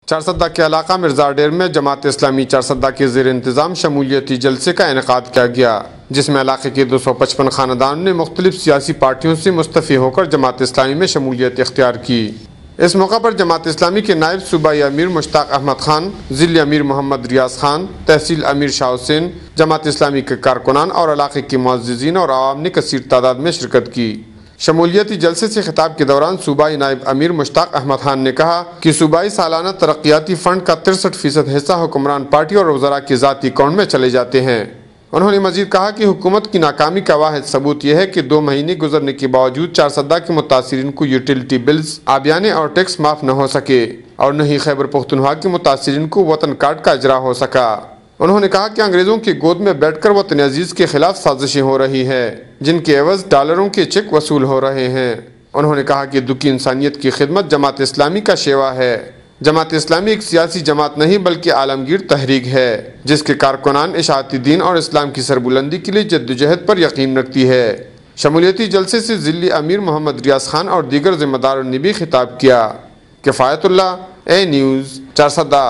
چارسدہ کے علاقہ مرزا ڈھیر میں جماعت اسلامی چارسدہ کے زیر انتظام شمولیتی جلسے کا انعقاد کیا گیا، جس میں علاقے کے 255 خاندانوں نے مختلف سیاسی پارٹیوں سے مستعفی ہو کر جماعت اسلامی میں شمولیت اختیار کی۔ اس موقع پر جماعت اسلامی کے نائب صوبائی امیر مشتاق احمد خان، ضلعی امیر محمد ریاض خان، تحصیل امیر شاہ حسین، جماعت اسلامی کے کارکنان اور علاقے کے معززین اور عوام نے کثیر تعداد میں شرکت کی۔ شمولیتی جلسے سے خطاب کے دوران صوبائی نائب امیر مشتاق احمد خان نے کہا کہ صوبائی سالانہ ترقیاتی فنڈ کا 63% حصہ حکمران پارٹی اور وزراء کے ذاتی اکاؤنٹ میں چلے جاتے ہیں۔ انہوں نے مزید کہا کہ حکومت کی ناکامی کا واحد ثبوت یہ ہے کہ 2 مہینے گزرنے کے باوجود چارسدہ کے متاثرین کو یوٹیلیٹی بلز، آبیانے اور ٹیکس معاف نہ ہو سکے اور نہ ہی خیبر پختونخوا کے متاثرین کو وطن کارڈ کا اجرا ہو سکا۔ انہوں نے کہا کہ انگریزوں کی گود میں بیٹھ کر وطن عزیز کے خلاف سازشیں ہو رہی ہیں، جن کے عوض ڈالروں کے چیک وصول ہو رہے ہیں۔ انہوں نے کہا کہ دکھی انسانیت کی خدمت جماعت اسلامی کا شیوا ہے۔ جماعت اسلامی ایک سیاسی جماعت نہیں بلکہ عالمگیر تحریک ہے، جس کے کارکنان اشاعتی دین اور اسلام کی سربلندی کے لیے جدوجہد پر یقین رکھتی ہے۔ شمولیتی جلسے سے ضلعی امیر محمد ریاض خان اور دیگر ذمہ داروں نے بھی خطاب کیا۔ کفایت اللہ، اے نیوز، چارسدہ۔